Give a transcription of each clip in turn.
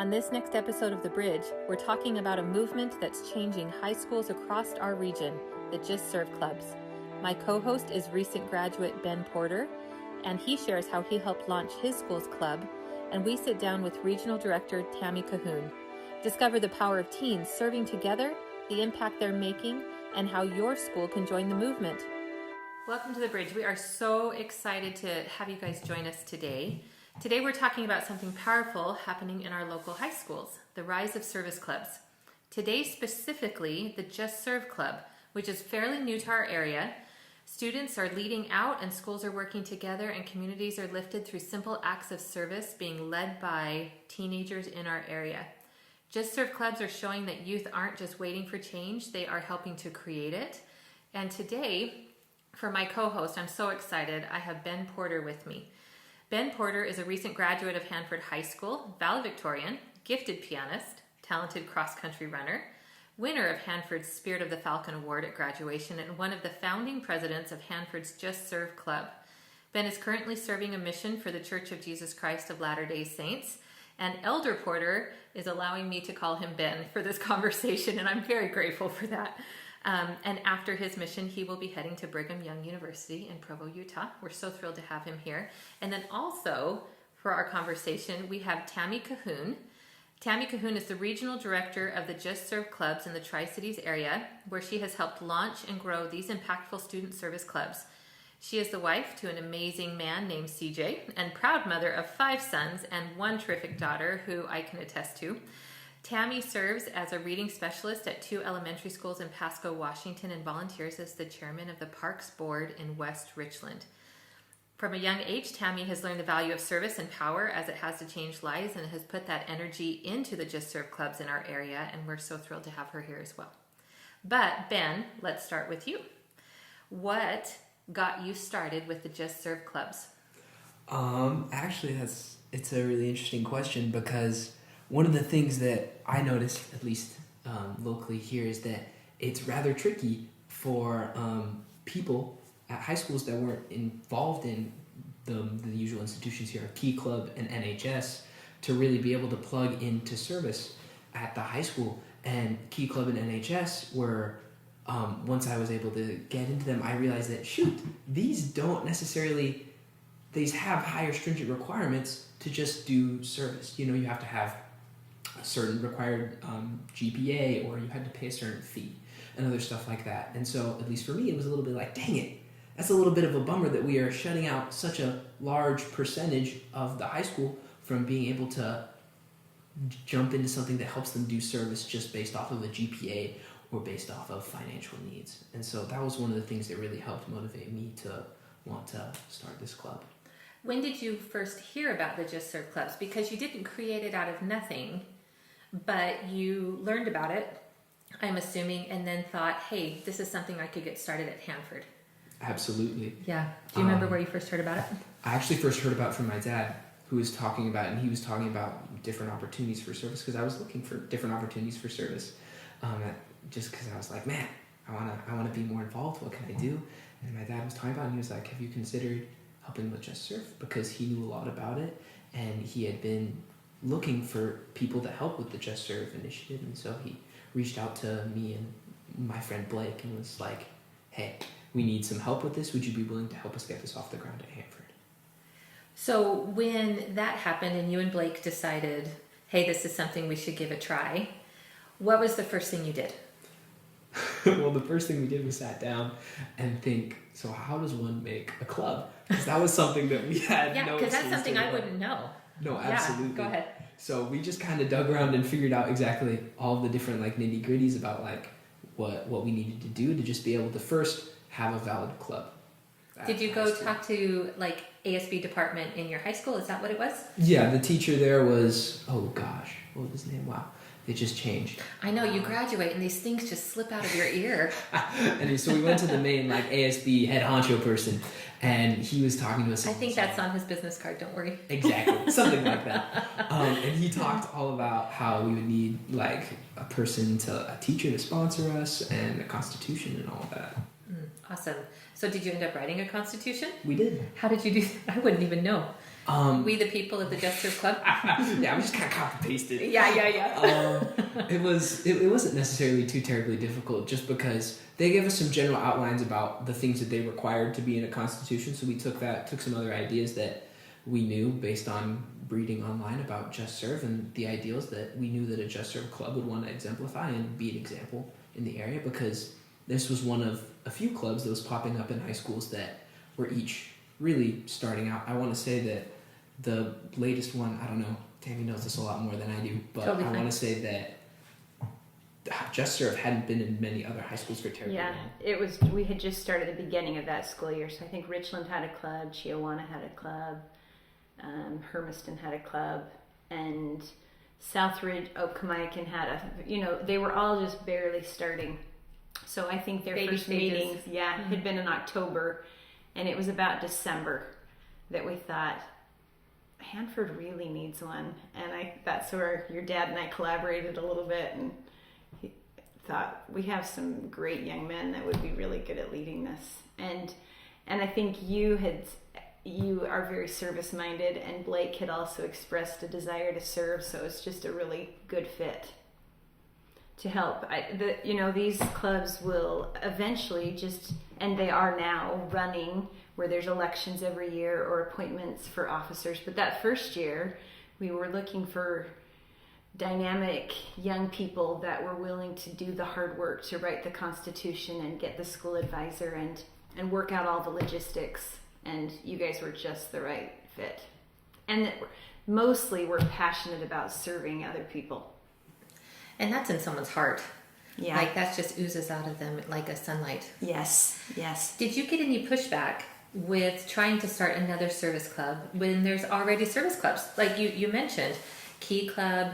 On this next episode of The Bridge, we're talking about a movement that's changing high schools across our region, the JustServe Clubs. My co-host is recent graduate Ben Porter, and he shares how he helped launch his school's club, and we sit down with Regional Director Tami Cahoon. Discover the power of teens serving together, the impact they're making, and how your school can join the movement. Welcome to The Bridge. We are so excited to have you guys join us today. Today we're talking about something powerful happening in our local high schools, the rise of service clubs. Today specifically, the JustServe Club, which is fairly new to our area. Students are leading out and schools are working together and communities are lifted through simple acts of service being led by teenagers in our area. JustServe Clubs are showing that youth aren't just waiting for change, they are helping to create it. And today, for my co-host, I'm so excited, I have Ben Porter with me. Ben Porter is a recent graduate of Hanford High School, valedictorian, gifted pianist, talented cross-country runner, winner of Hanford's Spirit of the Falcon Award at graduation, and one of the founding presidents of Hanford's JustServe Club. Ben is currently serving a mission for the Church of Jesus Christ of Latter-day Saints, and Elder Porter is allowing me to call him Ben for this conversation, and I'm very grateful for that. And after his mission, he will be heading to Brigham Young University in Provo, Utah. We're so thrilled to have him here. And then also, for our conversation, we have Tami Cahoon. Tami Cahoon is the Regional Director of the JustServe Clubs in the Tri-Cities area, where she has helped launch and grow these impactful student service clubs. She is the wife to an amazing man named CJ, and proud mother of 5 sons and 1 terrific daughter who I can attest to. Tami serves as a reading specialist at 2 elementary schools in Pasco, Washington, and volunteers as the chairman of the Parks Board in West Richland. From a young age, Tami has learned the value of service and power as it has to change lives and has put that energy into the JustServe Clubs in our area, and we're so thrilled to have her here as well. But Ben, let's start with you. What got you started with the JustServe Clubs? Actually, it's a really interesting question because one of the things that I noticed, at least locally here, is that it's rather tricky for people at high schools that weren't involved in the usual institutions here, Key Club and NHS, to really be able to plug into service at the high school. And Key Club and NHS were, once I was able to get into them, I realized that, these have higher stringent requirements to just do service. You know, you have to have a certain required GPA, or you had to pay a certain fee and other stuff like that. And so, at least for me, it was a little bit like, dang it, that's a little bit of a bummer that we are shutting out such a large percentage of the high school from being able to jump into something that helps them do service just based off of a GPA or based off of financial needs. And so that was one of the things that really helped motivate me to want to start this club. When did you first hear about the JustServe Clubs? Because you didn't create it out of nothing, but you learned about it, I'm assuming, and then thought, hey, this is something I could get started at Hanford. Absolutely. Yeah. Do you remember where you first heard about it? I actually first heard about it from my dad, who was talking about it, and he was talking about different opportunities for service, because I was looking for different opportunities for service, just because I was like, man, I want to be more involved. What can I do? And my dad was talking about it, and he was like, have you considered helping with JustServe? Because he knew a lot about it, and he had been looking for people to help with the JustServe initiative, and so he reached out to me and my friend Blake and was like, hey, we need some help with this. Would you be willing to help us get this off the ground at Hanford? So when that happened and you and Blake decided, hey, this is something we should give a try, what was the first thing you did? Well, the first thing we did was sat down and think, so how does one make a club? Because that was something that we had yeah, no because that's something I wouldn't know. No, absolutely. Yeah, go ahead. So we just kind of dug around and figured out exactly all the different nitty gritties about what we needed to do to just be able to first have a valid club. Did you go talk to ASB department in your high school? Is that what it was? Yeah, the teacher there was, what was his name? Wow. It just changed. I know, you graduate and these things just slip out of your ear. And so we went to the main ASB head honcho person, and he was talking to us. I think that's on his business card, don't worry. Exactly, something like that. And he talked all about how we would need a teacher to sponsor us, and a constitution and all that. Awesome. So did you end up writing a constitution? We did. How did you do that? I wouldn't even know. We the people at the JustServe Club? Yeah, we just kind of copy-pasted. Yeah. It wasn't necessarily too terribly difficult, just because they gave us some general outlines about the things that they required to be in a constitution. So we took some other ideas that we knew based on reading online about JustServe and the ideals that we knew that a JustServe Club would want to exemplify and be an example in the area, because this was one of a few clubs that was popping up in high schools that were each really starting out. I want to say that the latest one, I don't know, Tami knows this a lot more than I do, but totally I want to say that JustServe hadn't been in many other high schools for terribly long. It was. We had just started the beginning of that school year, so I think Richland had a club, Chiawana had a club, Hermiston had a club, and Southridge, Okamayakan had they were all just barely starting. So I think their first meetings, had been in October, and it was about December that we thought, Hanford really needs one. And that's where your dad and I collaborated a little bit, and he thought, we have some great young men that would be really good at leading this. And I think you are very service minded, and Blake had also expressed a desire to serve, so it's just a really good fit to help. These clubs will eventually and they are now running where there's elections every year or appointments for officers. But that first year, we were looking for dynamic young people that were willing to do the hard work to write the Constitution and get the school advisor and work out all the logistics. And you guys were just the right fit. And mostly we're passionate about serving other people. And that's in someone's heart. Yeah. Like that just oozes out of them like a sunlight. Yes. Did you get any pushback with trying to start another service club when there's already service clubs? Like you mentioned, Key Club,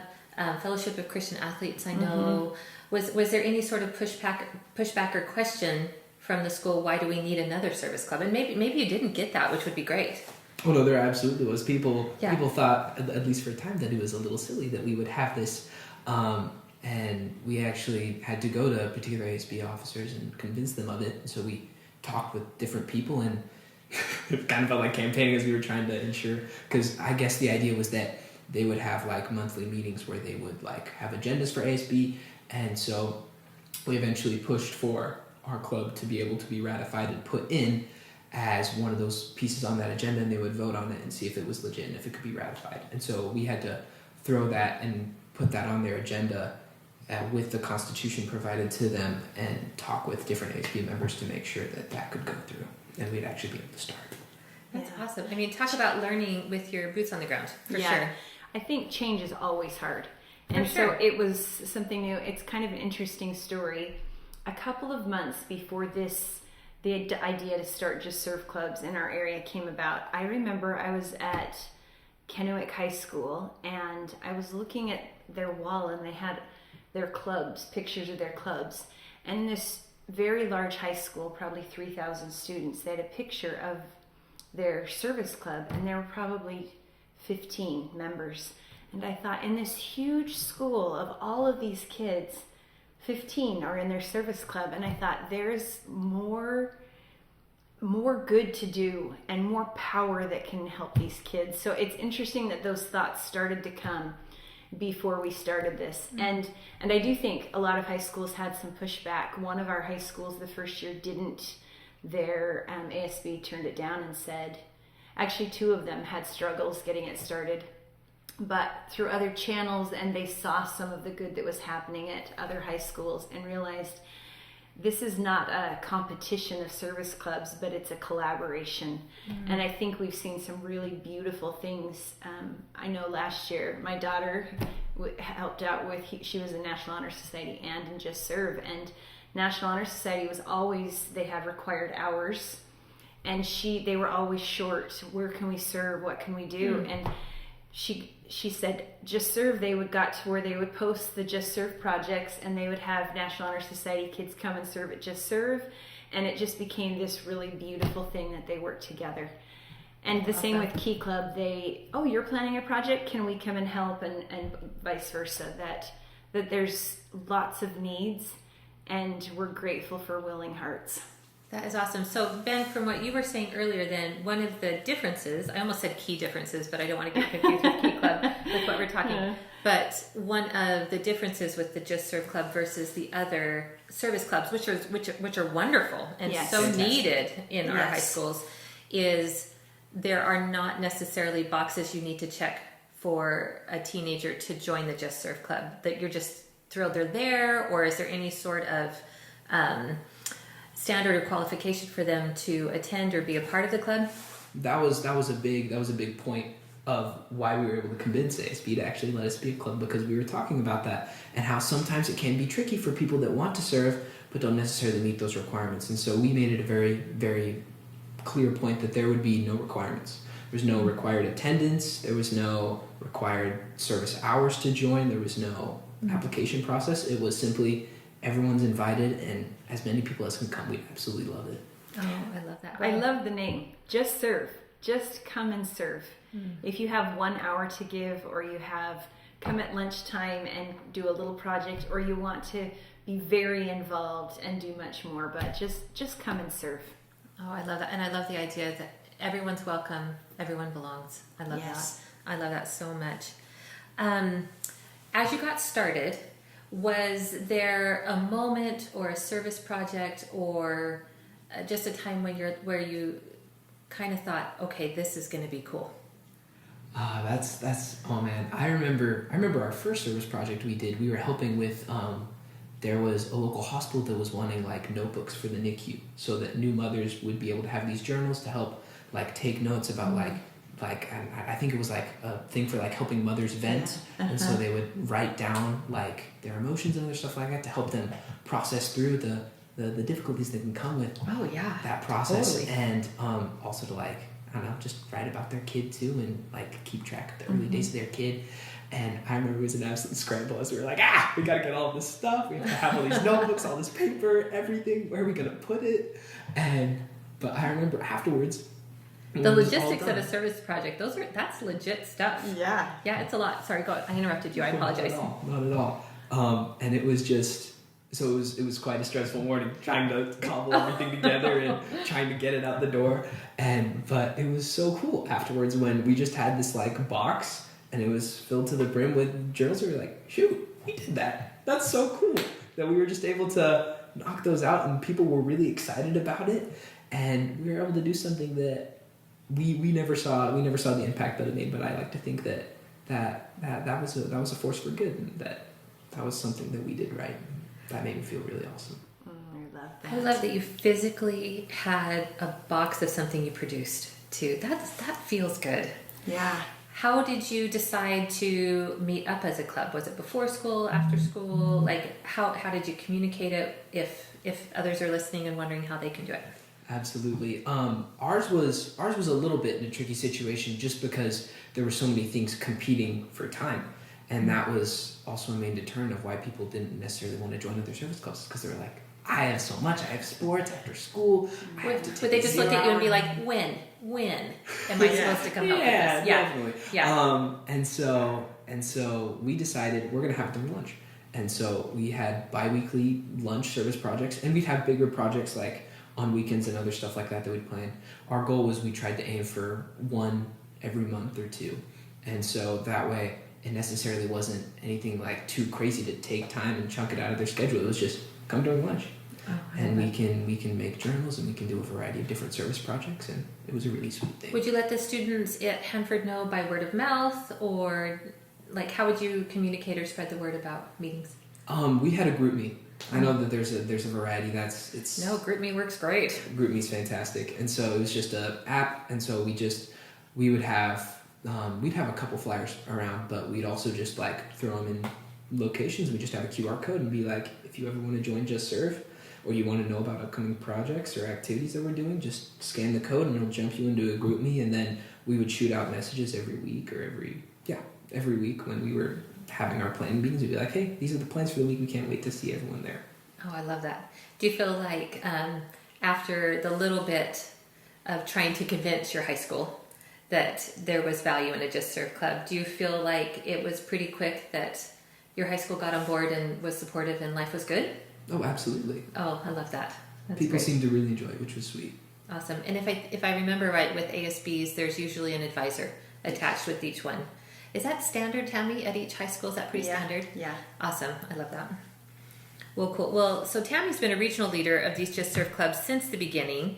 Fellowship of Christian Athletes, I know. Mm-hmm. Was there any sort of pushback or question from the school, why do we need another service club? And maybe you didn't get that, which would be great. Oh no, there absolutely was. People thought, at least for a time, that it was a little silly that we would have this. And we actually had to go to particular ASB officers and convince them of it. And so we talked with different people, and it kind of felt like campaigning as we were trying to ensure, because I guess the idea was that they would have like monthly meetings where they would like have agendas for ASB. And so we eventually pushed for our club to be able to be ratified and put in as one of those pieces on that agenda, and they would vote on it and see if it was legit and if it could be ratified. And so we had to throw that and put that on their agenda with the Constitution provided to them, and talk with different ASB members to make sure that could go through, and we'd actually be able to start. That's awesome. I mean, talk about learning with your boots on the ground, for sure. I think change is always hard. And so it was something new. It's kind of an interesting story. A couple of months before the idea to start JustServe Clubs in our area came about, I remember I was at Kennewick High School, and I was looking at their wall, and they had their clubs, pictures of their clubs. And this very large high school, probably 3,000 students, they had a picture of their service club, and there were probably 15 members. And I thought, in this huge school of all of these kids, 15 are in their service club, and I thought, there's more good to do and more power that can help these kids. So it's interesting that those thoughts started to come before we started this. Mm-hmm. And I do think a lot of high schools had some pushback. One of our high schools the first year didn't. Their ASB turned it down and said, actually 2 of them had struggles getting it started, but through other channels, and they saw some of the good that was happening at other high schools and realized this is not a competition of service clubs, but it's a collaboration. Mm-hmm. And I think we've seen some really beautiful things. I know last year my daughter helped out with, she was in National Honor Society and in JustServe, and National Honor Society was always, they have required hours, and they were always short. Where can we serve? What can we do? Mm-hmm. And she said JustServe, they got to where they would post the JustServe projects, and they would have National Honor Society kids come and serve at JustServe, and it just became this really beautiful thing that they worked together. And the same with Key Club, you're planning a project, can we come and help, and vice versa, that there's lots of needs, and we're grateful for willing hearts. That is awesome. So, Ben, from what you were saying earlier, then one of the differences, I almost said key differences, but I don't want to get confused with Key Club, with what we're talking. But one of the differences with the JustServe Club versus the other service clubs, which are wonderful and so needed in our high schools, is there are not necessarily boxes you need to check for a teenager to join the JustServe Club. That you're just thrilled they're there, or is there any sort of standard or qualification for them to attend or be a part of the club? That was a big point of why we were able to convince ASB to actually let us be a club, because we were talking about that and how sometimes it can be tricky for people that want to serve but don't necessarily meet those requirements. And so we made it a very, very clear point that there would be no requirements. There's no required attendance. There was no required service hours to join. There was no application process. It was simply everyone's invited, and as many people as can come. We absolutely love it. Oh, I love that. I love the name. Just serve. Just come and serve. If you have 1 hour to give, or you have come at lunchtime and do a little project, or you want to be very involved and do much more, but just come and serve. Oh, I love that. And I love the idea that everyone's welcome, everyone belongs. I love that. I love that so much. As you got started, was there a moment or a service project or just a time where you kind of thought, okay, this is going to be cool? That's oh man, I remember our first service project we did. We were helping with there was a local hospital that was wanting like notebooks for the NICU, so that new mothers would be able to have these journals to help like take notes about like I think it was like a thing for like helping mothers vent, and so they would write down like their emotions and other stuff like that to help them process through the difficulties that can come with that process, and also to like, I don't know, just write about their kid too, and like keep track of the early days of their kid. And I remember it was an absolute scramble as we were like, we gotta get all this stuff, we have to have all these notebooks, all this paper, everything, where are we gonna put it? But I remember afterwards, the logistics of a service project, that's legit stuff. Yeah, it's a lot. Sorry, I interrupted you. I apologize. Not at all. And it was just, so it was quite a stressful morning trying to cobble everything together and trying to get it out the door. But it was so cool afterwards when we just had this like box and it was filled to the brim with journals. We were like, shoot, we did that. That's so cool that we were just able to knock those out, and people were really excited about it, and we were able to do something that we never saw the impact that it made. But I like to think that was a force for good, and that was something that we did right. That made me feel really awesome. I love that. I love that you physically had a box of something you produced too. That feels good. Yeah. How did you decide to meet up as a club? Was it before school, after school? Like how did you communicate it if others are listening and wondering how they can do it? Absolutely. Ours was a little bit in a tricky situation just because there were so many things competing for time. And that was also a main deterrent of why people didn't necessarily want to join other service clubs, because they were like, I have so much. I have sports after school. Would they just look at you and be like, when am I supposed to come help with this? Definitely. Yeah. And so we decided we're going to have it during lunch. And so we had bi-weekly lunch service projects, and we'd have bigger projects like on weekends and other stuff like that we'd plan. Our goal was we tried to aim for one every month or two. And so that way it necessarily wasn't anything like too crazy to take time and chunk it out of their schedule. It was just come during lunch. And we can make journals, and we can do a variety of different service projects, and it was a really sweet thing. Would you let the students at Hanford know by word of mouth, or like how would you communicate or spread the word about meetings? We had a group me. I know that there's a variety. Group me works great. Group me's fantastic, and so it was just an app, and so we would have we'd have a couple flyers around, but we'd also just like throw them in locations. We just have a QR code and be like, if you ever want to join JustServe, or you want to know about upcoming projects or activities that we're doing, just scan the code and it'll jump you into a group me, and then we would shoot out messages every week when we were having our planning meetings. We'd be like, hey, these are the plans for the week. We can't wait to see everyone there. Oh, I love that. Do you feel like after the little bit of trying to convince your high school that there was value in a JustServe Club, do you feel like it was pretty quick that your high school got on board and was supportive and life was good? Oh, absolutely. Oh, I love that. People great. seemed to really enjoy it, which was sweet. Awesome. And if I remember right, with ASBs, there's usually an advisor attached with each one. Is that standard, Tami, at each high school? Is that pretty standard? Yeah. Awesome. I love that. Well, cool. Well, so Tami's been a regional leader of these JustServe Clubs since the beginning.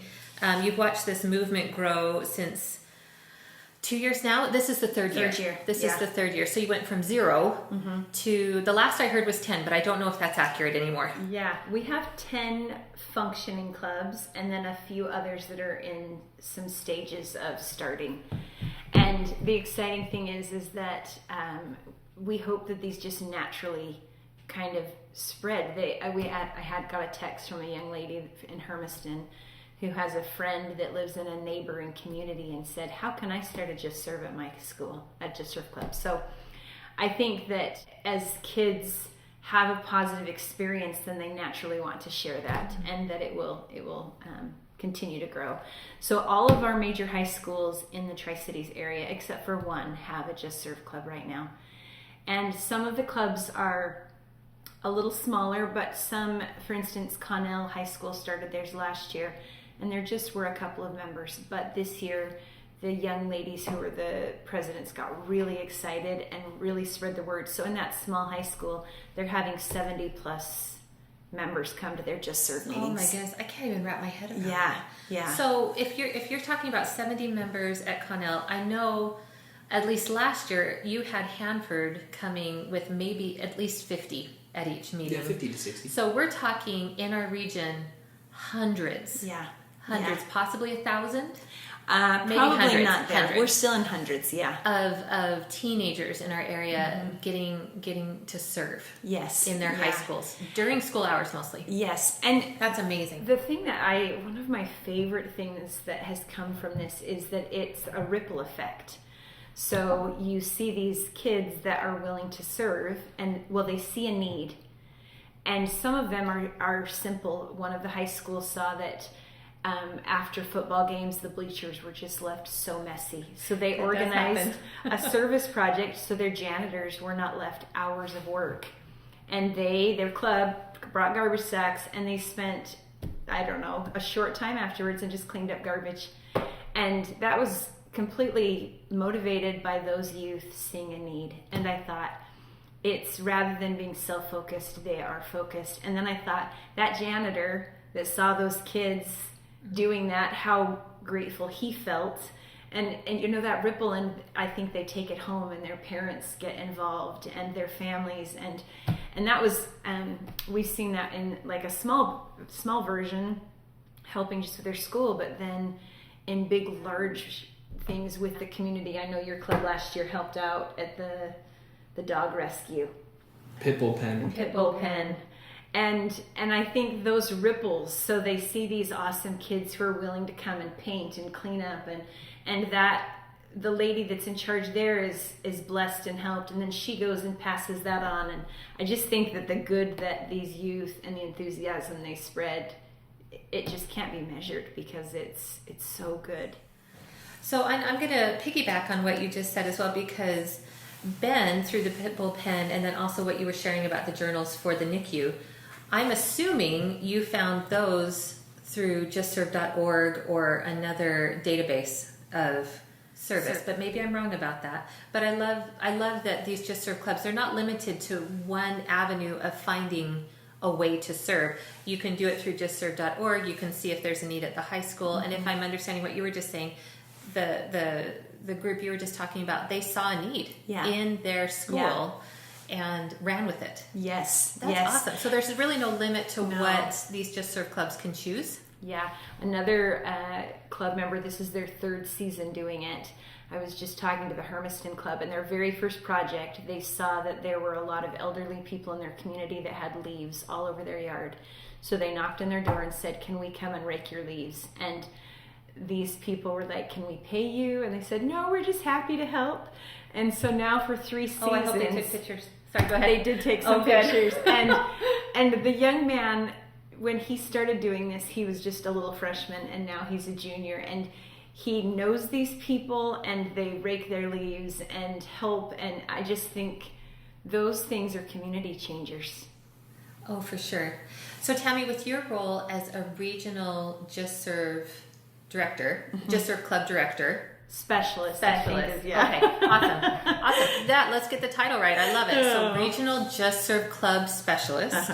You've watched this movement grow since 2 years now. This is the third year. This is the third year. So you went from 0 to, the last I heard was 10, but I don't know if that's accurate anymore. Yeah, we have 10 functioning clubs and then a few others that are in some stages of starting. And the exciting thing is that we hope that these just naturally kind of spread. I got a text from a young lady in Hermiston who has a friend that lives in a neighboring community and said, how can I start a JustServe at my school, at JustServe Club? So I think that as kids have a positive experience, then they naturally want to share that, and that it will continue to grow. So all of our major high schools in the Tri-Cities area, except for one, have a JustServe Club right now. And some of the clubs are a little smaller, but some, for instance, Connell High School started theirs last year, and there just were a couple of members. But this year, the young ladies who were the presidents got really excited and really spread the word. So in that small high school, they're having 70 plus members come to their JustServe meetings. Oh my goodness, I can't even wrap my head around Yeah. that. So if you're talking about 70 members at Connell, I know at least last year you had Hanford coming with maybe at least 50 at each meeting. Yeah, 50 to 60. So we're talking in our region hundreds. Yeah. Hundreds, possibly 1,000. Maybe Probably hundreds, not there. hundreds. We're still in hundreds, yeah. Of teenagers in our area getting to serve. Yes. In their high schools during school hours mostly. Yes, and That's amazing. the thing that one of my favorite things that has come from this is that it's a ripple effect. So you see these kids that are willing to serve, and they see a need, and some of them are simple. One of the high schools saw that after football games, the bleachers were just left so messy. So they organized a service project so their janitors were not left hours of work. And their club brought garbage sacks, and they spent, I don't know, a short time afterwards and just cleaned up garbage. And that was completely motivated by those youth seeing a need. And I thought, it's rather than being self-focused, they are focused. And then I thought, that janitor that saw those kids doing that, how grateful he felt, and that ripple, and I think they take it home and their parents get involved and their families, and that was we've seen that in like a small version, helping just with their school, but then in big large things with the community. I know your club last year helped out at the dog rescue, Pitbull pen. And I think those ripples, so they see these awesome kids who are willing to come and paint and clean up, and that the lady that's in charge there is blessed and helped, and then she goes and passes that on. And I just think that the good that these youth and the enthusiasm they spread, it just can't be measured because it's so good. So I'm going to piggyback on what you just said as well, because Ben, through the Pitbull Pen, and then also what you were sharing about the journals for the NICU, I'm assuming you found those through JustServe.org or another database of service, but maybe I'm wrong about that. But I love that these JustServe Clubs, they're not limited to one avenue of finding a way to serve. You can do it through JustServe.org. You can see if there's a need at the high school. And if I'm understanding what you were just saying, the group you were just talking about, they saw a need in their school and ran with it. Yes. That's awesome. So there's really no limit to what these JustServe Clubs can choose. Yeah. Another club member, this is their third season doing it. I was just talking to the Hermiston Club, and their very first project, they saw that there were a lot of elderly people in their community that had leaves all over their yard. So they knocked on their door and said, can we come and rake your leaves? And these people were like, can we pay you? And they said, no, we're just happy to help. And so now for 3 seasons... Oh, I hope they took pictures. Sorry, go ahead. They did take some pictures. And the young man, when he started doing this, he was just a little freshman, and now he's a junior. And he knows these people, and they rake their leaves and help. And I just think those things are community changers. Oh, for sure. So Tami, with your role as a regional JustServe director, JustServe Club director, Specialist. Yeah. Okay. Awesome. Let's get the title right. I love it. So regional JustServe Club specialist.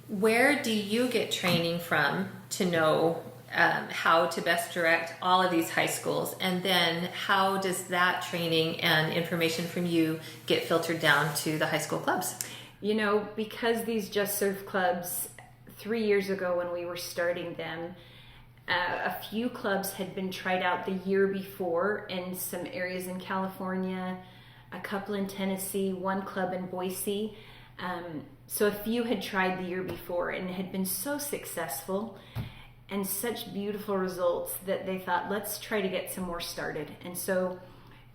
Where do you get training from to know how to best direct all of these high schools? And then how does that training and information from you get filtered down to the high school clubs? Because these JustServe Clubs, 3 years ago when we were starting them, a few clubs had been tried out the year before in some areas in California, a couple in Tennessee, one club in Boise. So a few had tried the year before and had been so successful and such beautiful results that they thought, let's try to get some more started. And so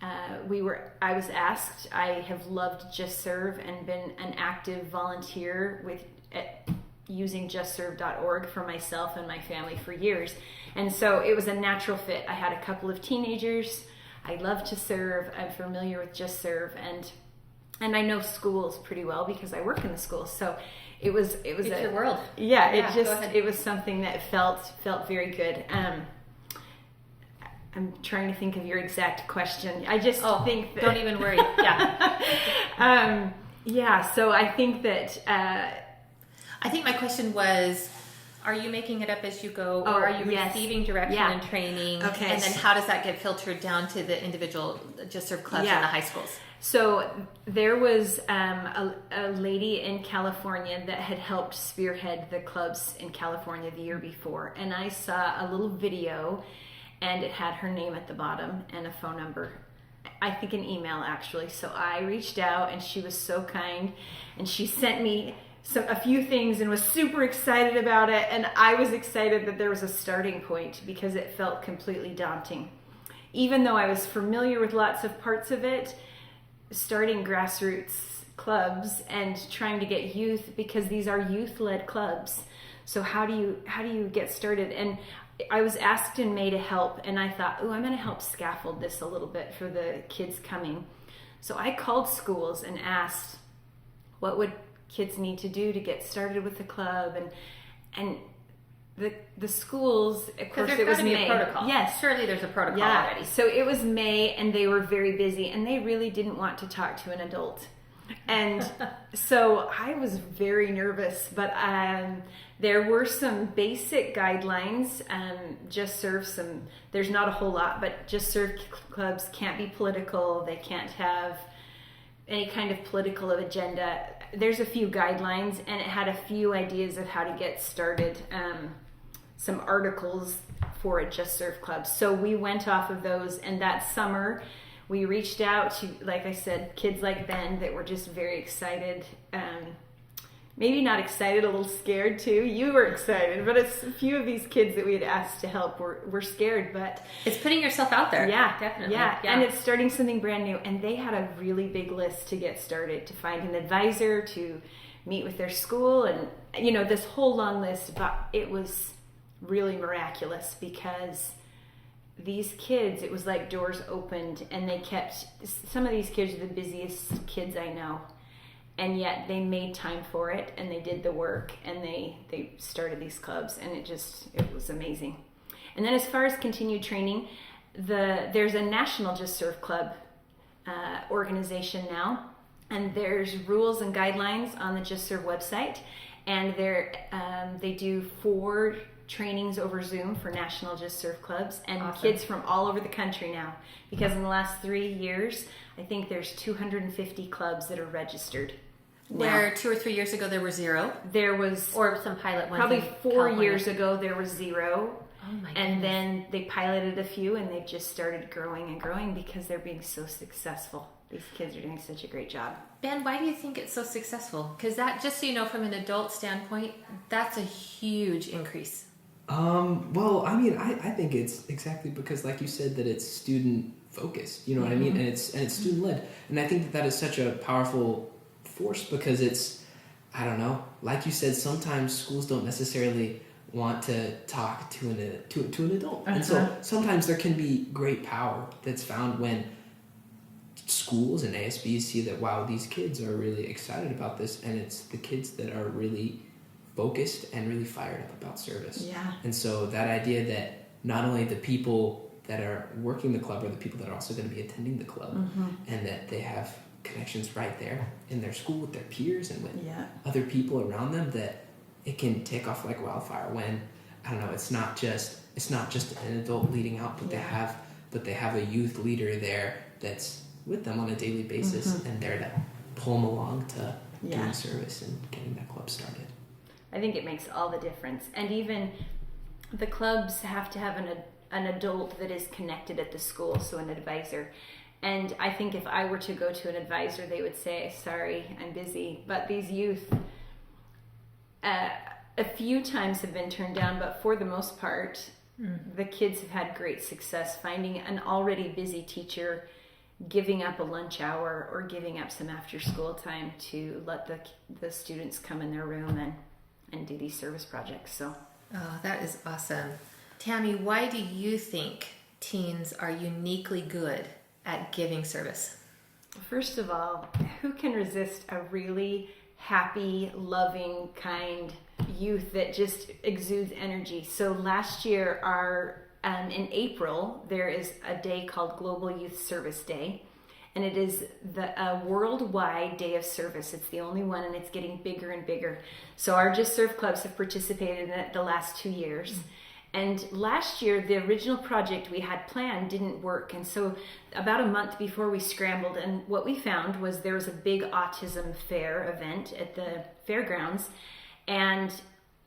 I was asked. I have loved JustServe and been an active volunteer using JustServe.org for myself and my family for years. And so it was a natural fit. I had a couple of teenagers. I love to serve. I'm familiar with JustServe, and I know schools pretty well because I work in the schools. So it was it's your world. Yeah, it was something that felt very good. I'm trying to think of your exact question. I just think that, don't even worry. Yeah. So I think that I think my question was, are you making it up as you go, or are you receiving direction and training? Okay. And then how does that get filtered down to the individual JustServe clubs in the high schools? So there was a lady in California that had helped spearhead the clubs in California the year before. And I saw a little video, and it had her name at the bottom and a phone number. I think an email, actually. So I reached out, and she was so kind, and she sent me a few things and was super excited about it. And I was excited that there was a starting point because it felt completely daunting. Even though I was familiar with lots of parts of it, starting grassroots clubs and trying to get youth, because these are youth-led clubs. So how do you get started? And I was asked in May to help, and I thought, I'm going to help scaffold this a little bit for the kids coming. So I called schools and asked, what would kids need to do to get started with the club? And the schools, of course, it was May. A protocol. Yes, surely there's a protocol already. So it was May, and they were very busy, and they really didn't want to talk to an adult. And so I was very nervous, but there were some basic guidelines. There's not a whole lot, but JustServe clubs can't be political. They can't have any kind of political agenda. There's a few guidelines, and it had a few ideas of how to get started, some articles for a JustServe club. So we went off of those, and that summer we reached out to, like I said, kids like Ben that were just very excited. Maybe not excited, a little scared too. You were excited, but it's a few of these kids that we had asked to help were scared. But it's putting yourself out there. Yeah, definitely. Yeah, and it's starting something brand new. And they had a really big list to get started, to find an advisor, to meet with their school, and this whole long list. But it was really miraculous because these kids, it was like doors opened, and some of these kids are the busiest kids I know. And yet they made time for it, and they did the work, and they started these clubs, and it was amazing. And then as far as continued training, there's a national JustServe Club organization now, and there's rules and guidelines on the JustServe website, and they do 4 trainings over Zoom for national JustServe clubs, and awesome. Kids from all over the country now, because in the last 3 years, I think there's 250 clubs that are registered. Where 2 or 3 years ago there were 0. There was, or some pilot ones. Probably 4 years ago there was 0. Oh my goodness. And then they piloted a few, and they've just started growing and growing because they're being so successful. These kids are doing such a great job. Ben, why do you think it's so successful? Because that, just so you know, from an adult standpoint, that's a huge increase. Well, I mean, I think it's exactly because, like you said, that it's student focused. You know what I mean? And it's student led, and I think that is such a powerful force because it's, I don't know, like you said, sometimes schools don't necessarily want to talk to an adult, and so sometimes there can be great power that's found when schools and ASBs see that, wow, these kids are really excited about this, and it's the kids that are really focused and really fired up about service. Yeah. And so that idea that not only the people that are working the club are the people that are also going to be attending the club, and that they have connections right there in their school with their peers and with other people around them, that it can take off like wildfire when, I don't know, it's not just an adult leading out, but they have a youth leader there that's with them on a daily basis and there to pull them along to doing service and getting that club started. I think it makes all the difference. And even the clubs have to have an adult that is connected at the school, so an advisor. And I think if I were to go to an advisor, they would say, sorry, I'm busy. But these youth, a few times have been turned down, but for the most part, the kids have had great success finding an already busy teacher, giving up a lunch hour or giving up some after school time to let the students come in their room and do these service projects. So, oh, that is awesome. Tami, why do you think teens are uniquely good at giving service? First of all, who can resist a really happy, loving, kind youth that just exudes energy? So last year, in April, there is a day called Global Youth Service Day, and it is a worldwide day of service. It's the only one, and it's getting bigger and bigger. So our JustServe Clubs have participated in it the last 2 years. And last year, the original project we had planned didn't work. And so about a month before, we scrambled. And what we found was there was a big autism fair event at the fairgrounds. And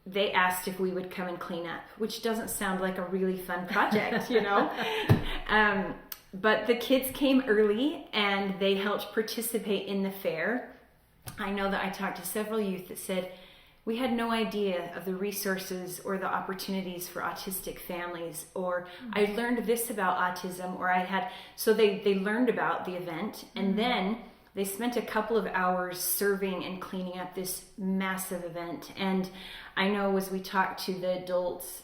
they asked if we would come and clean up, which doesn't sound like a really fun project, you know? But the kids came early and they helped participate in the fair. I know that I talked to several youth that said, we had no idea of the resources or the opportunities for autistic families, or I learned this about autism, or so they learned about the event, and then they spent a couple of hours serving and cleaning up this massive event. And I know as we talked to the adults,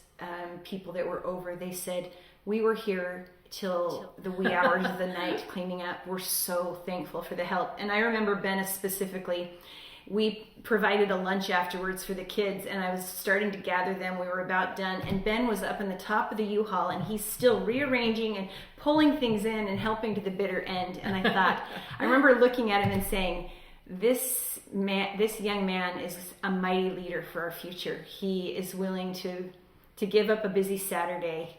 people that were over, they said, we were here till the wee hours of the night cleaning up. We're so thankful for the help. And I remember Ben specifically, we provided a lunch afterwards for the kids, and I was starting to gather them. We were about done, and Ben was up in the top of the U-Haul, and he's still rearranging and pulling things in and helping to the bitter end. And I thought, I remember looking at him and saying, this young man is a mighty leader for our future. He is willing to give up a busy Saturday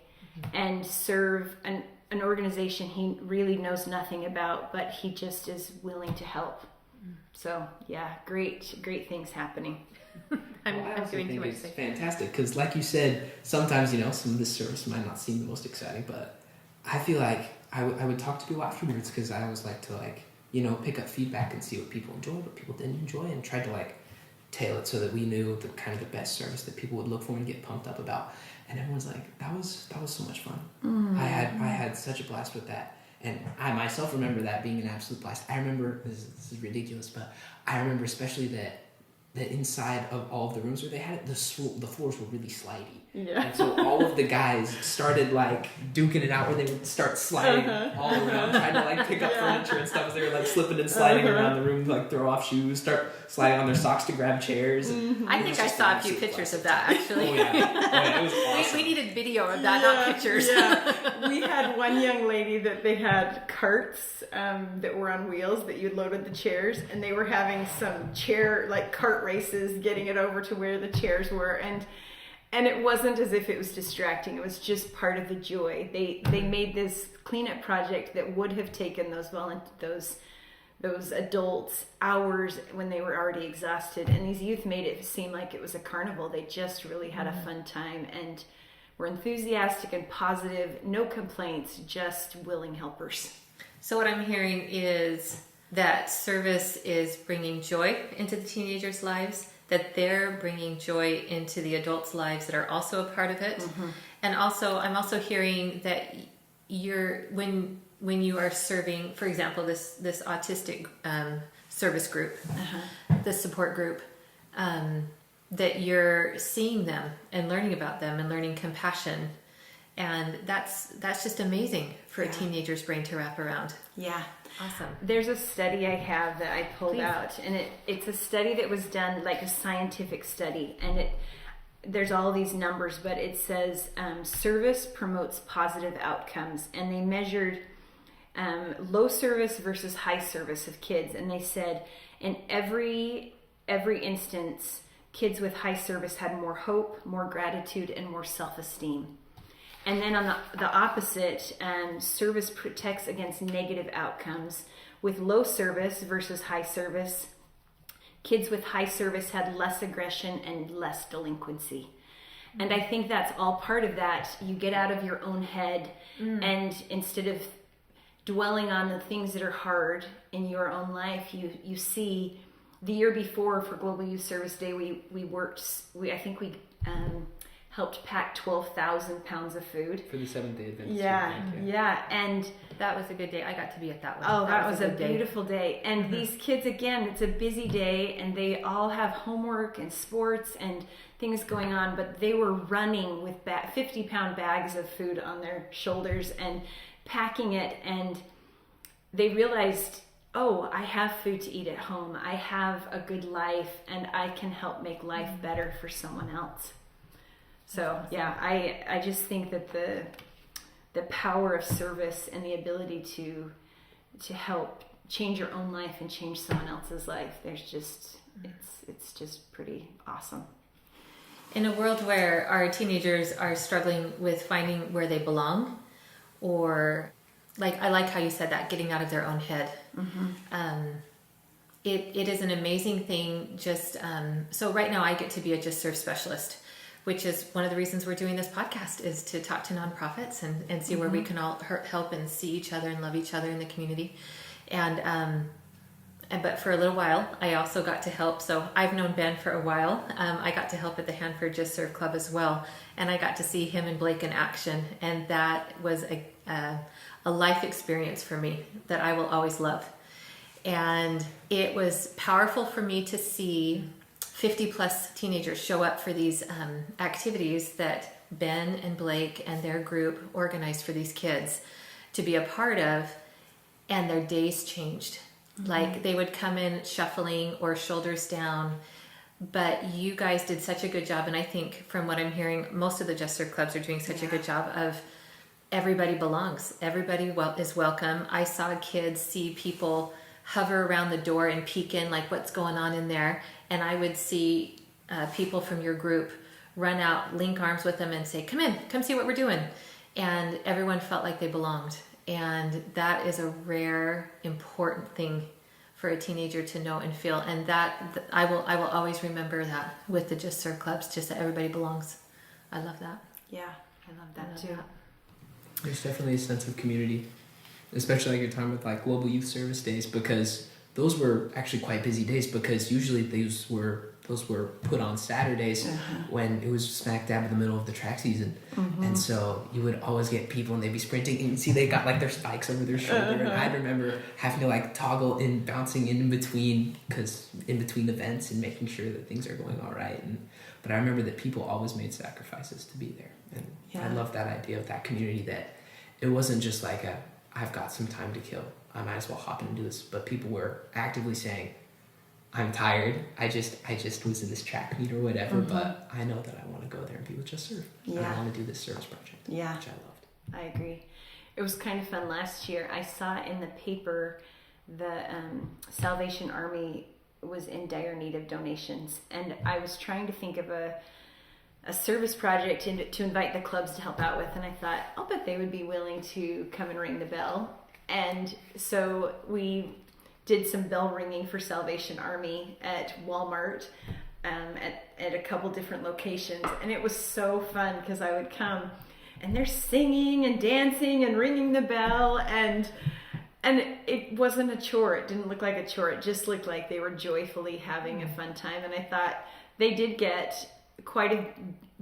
and serve an organization he really knows nothing about, but he just is willing to help. So yeah, great things happening. I'm doing too much. It's fantastic because, like you said, sometimes some of this service might not seem the most exciting, but I feel like I would talk to people afterwards because I always like to pick up feedback and see what people enjoyed, what people didn't enjoy, and try to tail it so that we knew the kind of the best service that people would look for and get pumped up about. And everyone's like, that was so much fun. I had such a blast with that. And I myself remember that being an absolute blast. I remember, this is ridiculous, but I remember especially that inside of all of the rooms where they had it, the floors were really slidey. Yeah. And so all of the guys started duking it out where they would start sliding all around, trying to pick up furniture and stuff as they were slipping and sliding around the room, throw off shoes, start sliding on their socks to grab chairs. I think I saw a few pictures of that actually. Oh yeah, it was awesome. We needed video of that, not pictures. Yeah. We had one young lady that they had carts that were on wheels that you loaded the chairs, and they were having some cart races getting it over to where the chairs were, and it wasn't as if it was distracting. It was just part of the joy. They made this cleanup project that would have taken those adults hours when they were already exhausted, and these youth made it seem like it was a carnival. They just really had a fun time and were enthusiastic and positive, no complaints, just willing helpers. So what I'm hearing is that service is bringing joy into the teenagers' lives, that they're bringing joy into the adults' lives that are also a part of it. And also, I'm also hearing that when you are serving, for example, this autistic service group, the support group, that you're seeing them and learning about them and learning compassion And that's just amazing for a teenager's brain to wrap around. Yeah. Awesome. There's a study I have that I pulled out, and it's a study that was done, like a scientific study, and there's all these numbers, but it says service promotes positive outcomes, and they measured low service versus high service of kids, and they said in every instance, kids with high service had more hope, more gratitude, and more self-esteem. And then on the opposite, service protects against negative outcomes. With low service versus high service, kids with high service had less aggression and less delinquency. And I think that's all part of that. You get out of your own head, and instead of dwelling on the things that are hard in your own life, you see. The year before for Global Youth Service Day, we helped pack 12,000 pounds of food. For the Seventh-day Adventist. Yeah. And that was a good day. I got to be at that one. Oh, that was a beautiful day. And these kids, again, it's a busy day, and they all have homework and sports and things going on, but they were running with 50-pound bags of food on their shoulders and packing it, and they realized, oh, I have food to eat at home. I have a good life, and I can help make life better for someone else. So yeah, I just think that the power of service and the ability to help change your own life and change someone else's life, it's just pretty awesome. In a world where our teenagers are struggling with finding where they belong, or I like how you said that, getting out of their own head. It is an amazing thing. So right now I get to be a JustServe specialist, which is one of the reasons we're doing this podcast, is to talk to nonprofits and see where we can all help and see each other and love each other in the community. But for a little while, I also got to help. So I've known Ben for a while. I got to help at the Hanford JustServe Club as well. And I got to see him and Blake in action. And that was a life experience for me that I will always love. And it was powerful for me to see 50 plus teenagers show up for these activities that Ben and Blake and their group organized for these kids to be a part of, and their days changed. Like they would come in shuffling or shoulders down, but you guys did such a good job. And I think from what I'm hearing, most of the JustServe clubs are doing such a good job of everybody belongs. Everybody is welcome. I saw kids see people hover around the door and peek in, like what's going on in there. And I would see people from your group run out, link arms with them and say, come in, come see what we're doing. And everyone felt like they belonged. And that is a rare, important thing for a teenager to know and feel. And that I will always remember that with the JustServe clubs, just that everybody belongs. I love that. Yeah, I love that too. There's definitely a sense of community, especially like you're talking with like Global Youth Service Days, because those were actually quite busy days, because usually those were put on Saturdays when it was smack dab in the middle of the track season. And so you would always get people and they'd be sprinting and you'd see they got like their spikes over their shoulder. And I remember having to like toggle in, bouncing in between events and making sure that things are going all right. But I remember that people always made sacrifices to be there. And I love that idea of that community, that it wasn't just like I've got some time to kill, I might as well hop in and do this. But people were actively saying, I'm tired. I just was in this track meet or whatever, but I know that I want to go there and be with JustServe. And I want to do this service project, which I loved. I agree. It was kind of fun last year. I saw in the paper the Salvation Army was in dire need of donations, and I was trying to think of a service project to invite the clubs to help out with, and I thought, I'll bet they would be willing to come and ring the bell. And so we did some bell ringing for Salvation Army at Walmart at a couple different locations, and it was so fun because I would come and they're singing and dancing and ringing the bell, and it wasn't a chore. It didn't look like a chore. It just looked like they were joyfully having a fun time. And I thought they did get quite a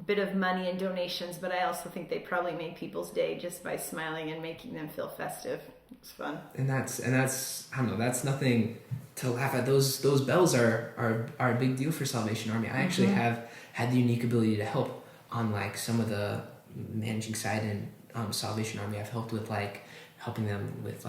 bit of money in donations, but I also think they probably made people's day just by smiling and making them feel festive. It's fun. And that's I don't know, that's nothing to laugh at. Those bells are a big deal for Salvation Army. I actually have had the unique ability to help on like some of the managing side in Salvation Army. I've helped with helping them with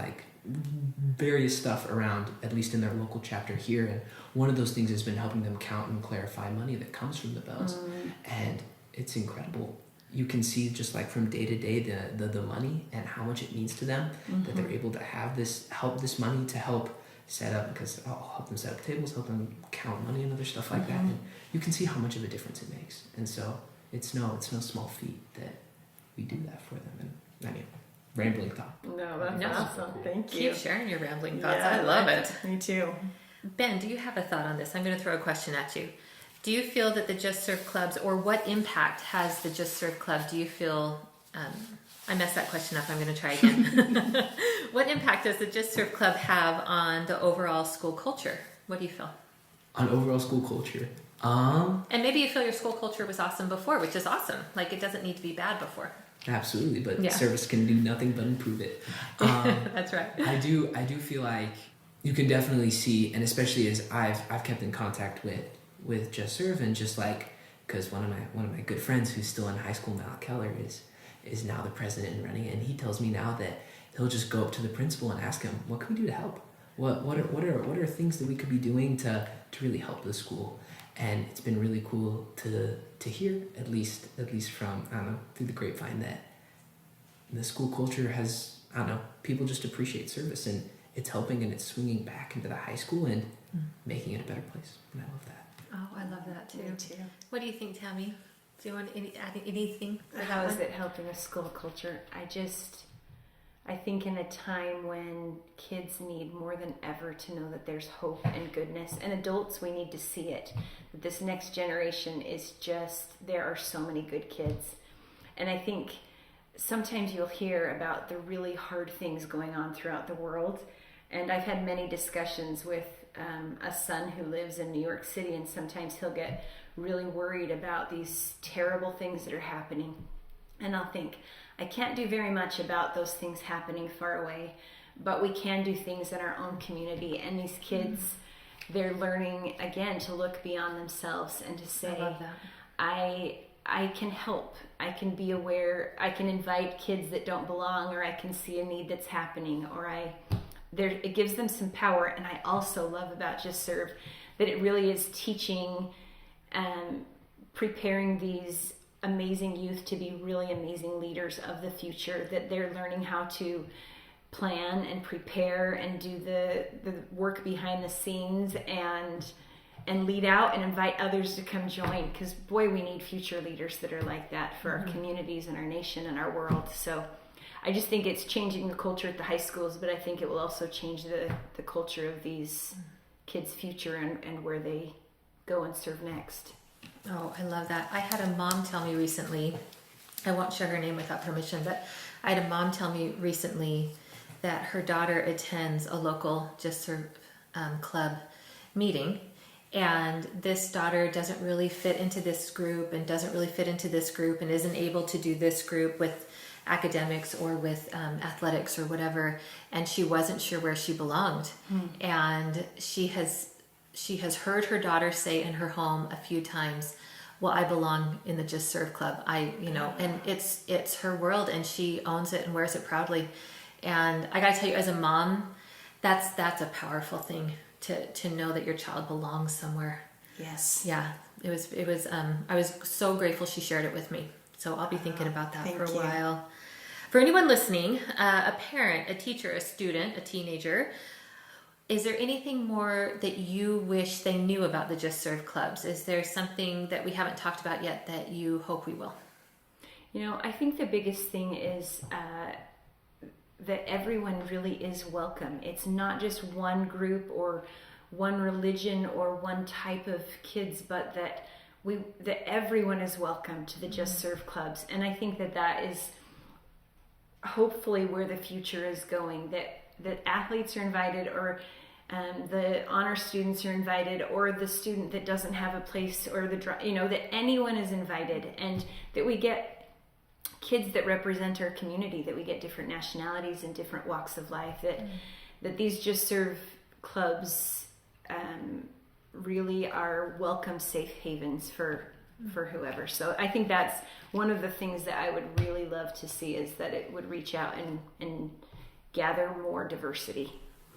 various stuff around, at least in their local chapter here. And one of those things has been helping them count and clarify money that comes from the bells. And it's incredible. You can see just from day to day the money and how much it means to them that they're able to have this money to help set up, because I'll help them set up tables, help them count money and other stuff like that. And you can see how much of a difference it makes. And so it's no small feat that we do that for them. And I mean, rambling thought. No, that's awesome. Thank you. Keep sharing your rambling thoughts. Yeah, I love it. Me too. Ben, do you have a thought on this? I'm going to throw a question at you. Do you feel that the JustServe Clubs, or what impact has the JustServe Club, do you feel, I messed that question up, I'm going to try again. What impact does the JustServe Club have on the overall school culture? What do you feel? On overall school culture? And maybe you feel your school culture was awesome before, which is awesome. It doesn't need to be bad before. Absolutely, but service can do nothing but improve it. That's right. I do feel like you can definitely see, and especially as I've kept in contact with JustServe, and just because one of my good friends who's still in high school now, Keller, is now the president and running it, and he tells me now that he'll just go up to the principal and ask him, what can we do to help? What are things that we could be doing to really help the school? And it's been really cool to hear, at least from, I don't know, through the grapevine, that the school culture has, I don't know, people just appreciate service, and it's helping, and it's swinging back into the high school and making it a better place. And I love that. Oh, I love that too. Me too. What do you think, Tami? Do you want add anything? How is it helping a school culture? I think in a time when kids need more than ever to know that there's hope and goodness, and adults, we need to see it, that this next generation is there are so many good kids. And I think sometimes you'll hear about the really hard things going on throughout the world. And I've had many discussions with a son who lives in New York City, and sometimes he'll get really worried about these terrible things that are happening. And I'll think, I can't do very much about those things happening far away, but we can do things in our own community. And these kids, they're learning again to look beyond themselves and to say, I love that. I can help. I can be aware. I can invite kids that don't belong, or I can see a need that's happening, or it gives them some power. And I also love about JustServe that it really is teaching, preparing these amazing youth to be really amazing leaders of the future, that they're learning how to plan and prepare and do the work behind the scenes and lead out and invite others to come join, because boy, we need future leaders that are like that for our communities and our nation and our world. So I just think it's changing the culture at the high schools, but I think it will also change the culture of these kids' future and where they go and serve next. Oh, I love that. I had a mom tell me recently, I won't share her name without permission, but I had a mom tell me recently that her daughter attends a local JustServe Club meeting, and this daughter doesn't really fit into this group and doesn't really fit into this group and isn't able to do this group with academics or with athletics or whatever, and she wasn't sure where she belonged. And she has heard her daughter say in her home a few times, well, I belong in the JustServe Club. And it's her world, and she owns it and wears it proudly. And I gotta tell you, as a mom, that's a powerful thing to know that your child belongs somewhere. Yes. Yeah. It was I was so grateful she shared it with me. So I'll be thinking about that for a while. For anyone listening, a parent, a teacher, a student, a teenager, is there anything more that you wish they knew about the JustServe Clubs? Is there something that we haven't talked about yet that you hope we will? I think the biggest thing is that everyone really is welcome. It's not just one group or one religion or one type of kids, but that everyone is welcome to the JustServe Clubs. And I think that is hopefully where the future is going, that athletes are invited, or the honor students are invited, or the student that doesn't have a place, or that anyone is invited, and that we get kids that represent our community, that we get different nationalities and different walks of life, that these JustServe Clubs really are welcome safe havens for for whoever. So I think that's one of the things that I would really love to see, is that it would reach out and gather more diversity.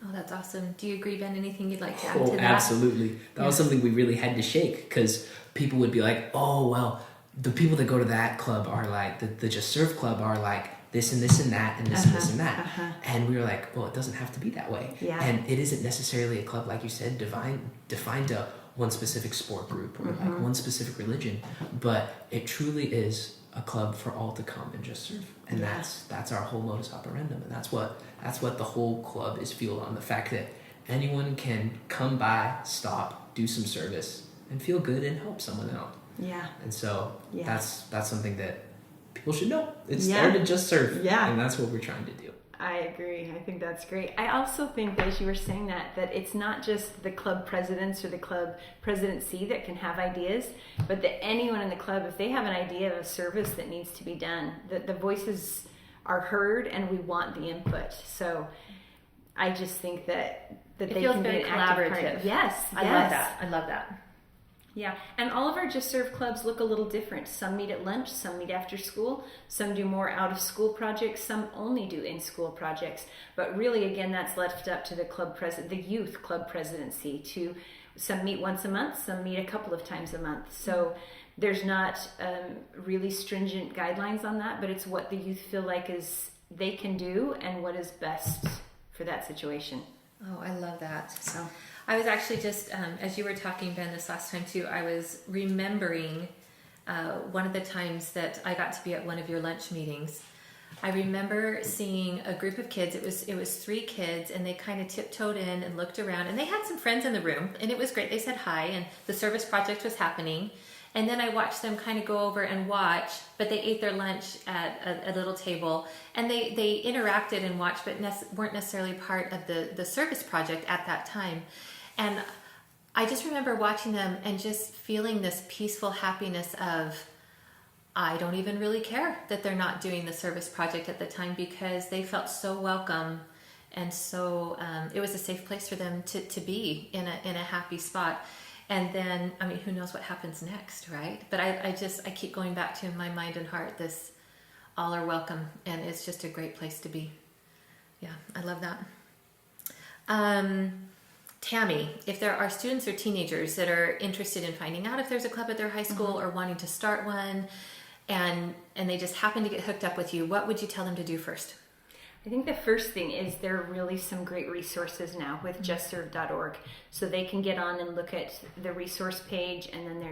Oh, that's awesome. Do you agree, Ben? Anything you'd like to add to that? Absolutely. That was something we really had to shake, because people would be like, oh, well, the people that go to that club are like, the JustServe Club are like this and this and that and this and this and that. And we were like, well, it doesn't have to be that way. Yeah. And it isn't necessarily a club, like you said, defined to one specific sport group or like one specific religion, but it truly is a club for all to come and just serve. And that's our whole modus operandum, and that's what the whole club is fueled on, the fact that anyone can come by, stop, do some service, and feel good and help someone out. Yeah. And so that's something that people should know. It's there to just serve. Yeah. And that's what we're trying to do. I agree. I think that's great. I also think, as you were saying that it's not just the club presidents or the club presidency that can have ideas, but that anyone in the club, if they have an idea of a service that needs to be done, that the voices are heard and we want the input. So I just think that they feels can very be an active collaborative. part. Yes. I love that. I love that. Yeah, and all of our JustServe clubs look a little different. Some meet at lunch, some meet after school, some do more out-of-school projects, some only do in-school projects. But really, again, that's left up to the youth club presidency. Some meet once a month, some meet a couple of times a month. So there's not really stringent guidelines on that, but it's what the youth feel like is they can do and what is best for that situation. Oh, I love that. So I was actually just, as you were talking, Ben, this last time too, I was remembering one of the times that I got to be at one of your lunch meetings. I remember seeing a group of kids. It was 3 kids, and they kind of tiptoed in and looked around, and they had some friends in the room, and it was great. They said hi, and the service project was happening. And then I watched them kind of go over and watch, but they ate their lunch at a little table, and they interacted and watched, but weren't necessarily part of the service project at that time. And I just remember watching them and just feeling this peaceful happiness of, I don't even really care that they're not doing the service project at the time, because they felt so welcome, and so it was a safe place for them to be in a happy spot. And then, I mean, who knows what happens next, right? But I keep going back to, in my mind and heart, this all are welcome, and it's just a great place to be. Yeah, I love that. Tami, if there are students or teenagers that are interested in finding out if there's a club at their high school or wanting to start one, and they just happen to get hooked up with you, what would you tell them to do first? I think the first thing is there are really some great resources now with JustServe.org, so they can get on and look at the resource page, and then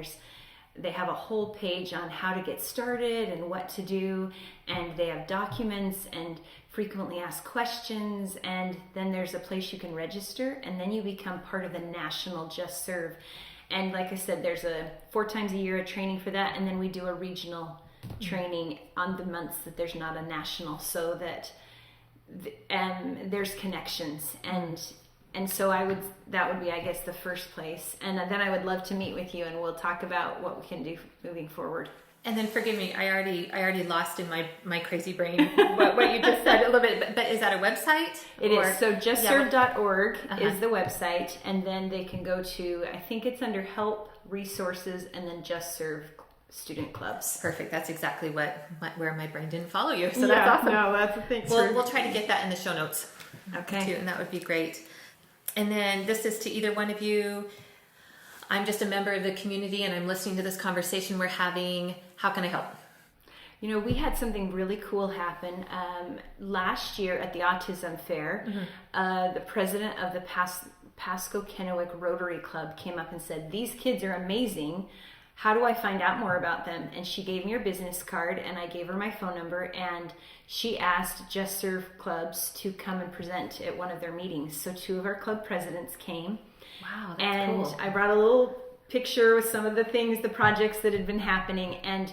they have a whole page on how to get started and what to do, and they have documents and frequently asked questions, and then there's a place you can register, and then you become part of the national JustServe. And like I said, there's 4 times a year a training for that, and then we do a regional training on the months that there's not a national, so that there's connections, and so that would be, I guess, the first place, and then I would love to meet with you, and we'll talk about what we can do moving forward. And then forgive me, I already lost in my crazy brain what you just said a little bit, but is that a website? It is. So JustServe.org is the website, and then they can go to, I think it's under Help, Resources, and then JustServe Student Clubs. Perfect. That's exactly where my brain didn't follow you. So that's awesome. No, that's a thing. We'll try to get that in the show notes. Okay. Too, and that would be great. And then this is to either one of you. I'm just a member of the community, and I'm listening to this conversation we're having. How can I help? You know, we had something really cool happen last year at the Autism Fair. The president of the Pasco-Kennewick Rotary Club came up and said, "These kids are amazing. How do I find out more about them?" And she gave me her business card, and I gave her my phone number, and she asked JustServe Clubs to come and present at one of their meetings. So 2 of our club presidents came. Wow, that's and cool. I brought a little picture with some of the projects that had been happening, and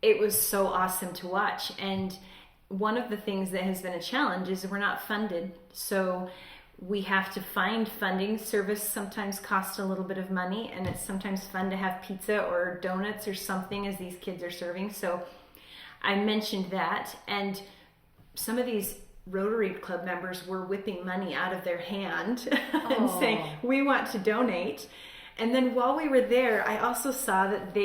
it was so awesome to watch. And one of the things that has been a challenge is we're not funded, so we have to find funding. Service sometimes costs a little bit of money, and it's sometimes fun to have pizza or donuts or something as these kids are serving. So I mentioned that, and some of these Rotary Club members were whipping money out of their hand and saying, "We want to donate." And then while we were there, I also saw that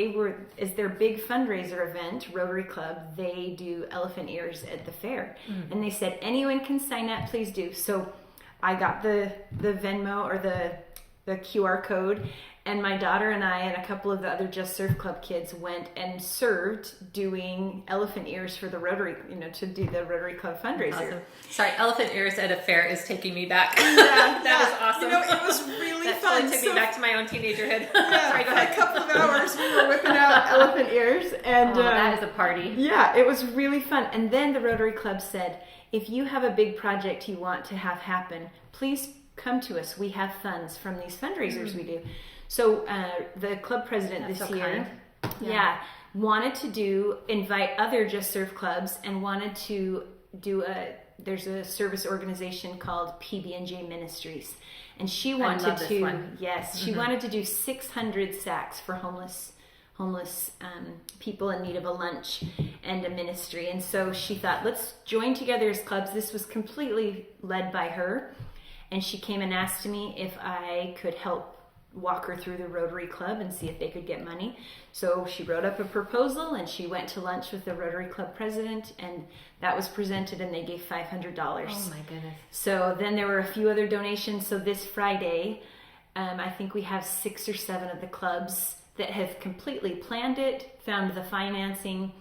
as their big fundraiser event, Rotary Club, they do elephant ears at the fair. And they said, anyone can sign up, please do. So I got the Venmo or the QR code, and my daughter and I and a couple of the other JustServe Club kids went and served doing elephant ears for the Rotary, to do the Rotary Club fundraiser. Awesome. Sorry, elephant ears at a fair is taking me back. Yeah, that is awesome. It was really that fun. Totally took me back to my own teenagerhood. Yeah, Sorry, go ahead. For a couple of hours we were whipping out elephant ears, and that is a party. Yeah, it was really fun. And then the Rotary Club said, if you have a big project you want to have happen, please come to us. We have funds from these fundraisers we do. So the club president this year, wanted to invite other JustServe clubs and wanted to do there's a service organization called PB&J Ministries, and she wanted she wanted to do 600 sacks for homeless people in need of a lunch and a ministry. And so she thought, let's join together as clubs. This was completely led by her, and she came and asked me if I could help walk her through the Rotary Club and see if they could get money. So she wrote up a proposal, and she went to lunch with the Rotary Club president, and that was presented, and they gave $500. Oh my goodness. So then there were a few other donations. So this Friday, I think we have 6 or 7 of the clubs that have completely planned it, found the financing,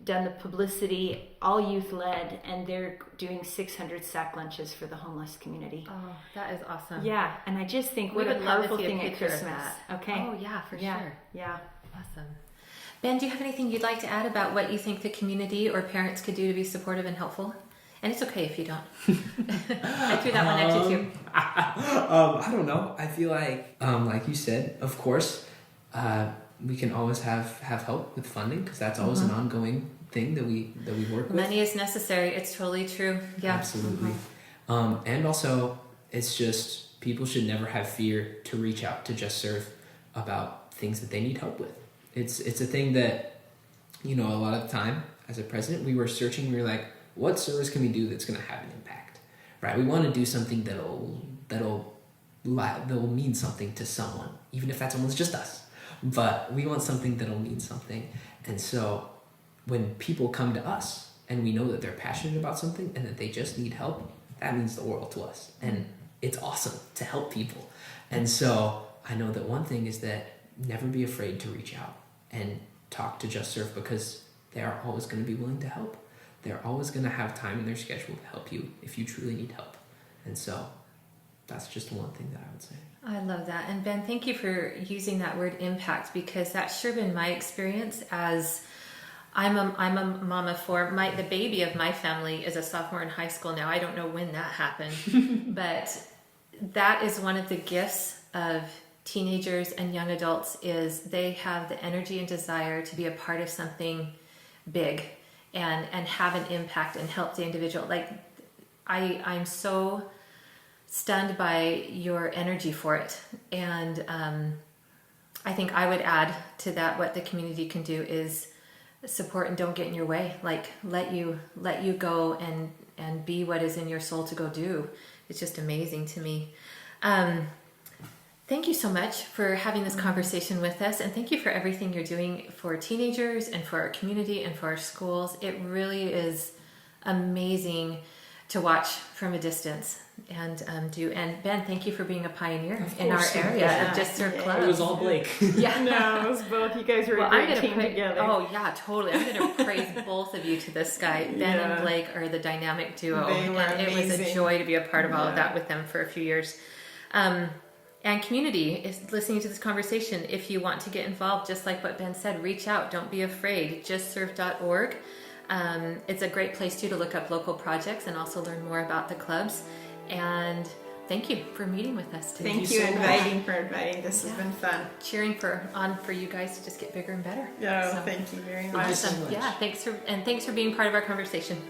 done the publicity, all youth led, and they're doing 600 sack lunches for the homeless community. Oh, that is awesome. Yeah, and I just think what a powerful thing at Christmas. Okay. Oh yeah, for sure. Yeah. Awesome. Ben, do you have anything you'd like to add about what you think the community or parents could do to be supportive and helpful? And it's okay if you don't. I threw that one at you too. I don't know. I feel like you said, of course, we can always have help with funding, because that's always an ongoing thing that we work with. Money is necessary. It's totally true. Yeah, absolutely. And also, it's just people should never have fear to reach out to JustServe about things that they need help with. It's a thing that, a lot of the time as a president, we were searching. We were like, what service can we do that's going to have an impact, right? We want to do something that'll mean something to someone, even if that someone's just us. But we want something that'll mean something. And so when people come to us and we know that they're passionate about something and that they just need help, that means the world to us. And it's awesome to help people. And so I know that one thing is that never be afraid to reach out and talk to JustServe, because they are always going to be willing to help. They're always going to have time in their schedule to help you if you truly need help. And so that's just one thing that I would say. I love that. And Ben, thank you for using that word impact, because that's sure been my experience. As I'm a mama for the baby of my family is a sophomore in high school now. I don't know when that happened, but that is one of the gifts of teenagers and young adults, is they have the energy and desire to be a part of something big and have an impact and help the individual. Like I'm so stunned by your energy for it. And I think I would add to that, what the community can do is support and don't get in your way. Like let you go and be what is in your soul to go do. It's just amazing to me. Thank you so much for having this conversation with us, and thank you for everything you're doing for teenagers and for our community and for our schools. It really is amazing to watch from a distance and do. And Ben, thank you for being a pioneer in our area of JustServe Clubs. It was all Blake. Yeah, no, it was both. You guys were a great team together. Oh yeah, totally. I'm going to praise both of you to the sky. Ben and Blake are the dynamic duo, and it was a joy to be a part of all of that with them for a few years. And community is listening to this conversation. If you want to get involved, just like what Ben said, reach out. Don't be afraid. JustServe.org. It's a great place too to look up local projects and also learn more about the clubs. And thank you for meeting with us today. Thank you for inviting. This has been fun. Cheering for you guys to just get bigger and better. Yeah, thank you very much. Awesome. Yeah, thanks for being part of our conversation.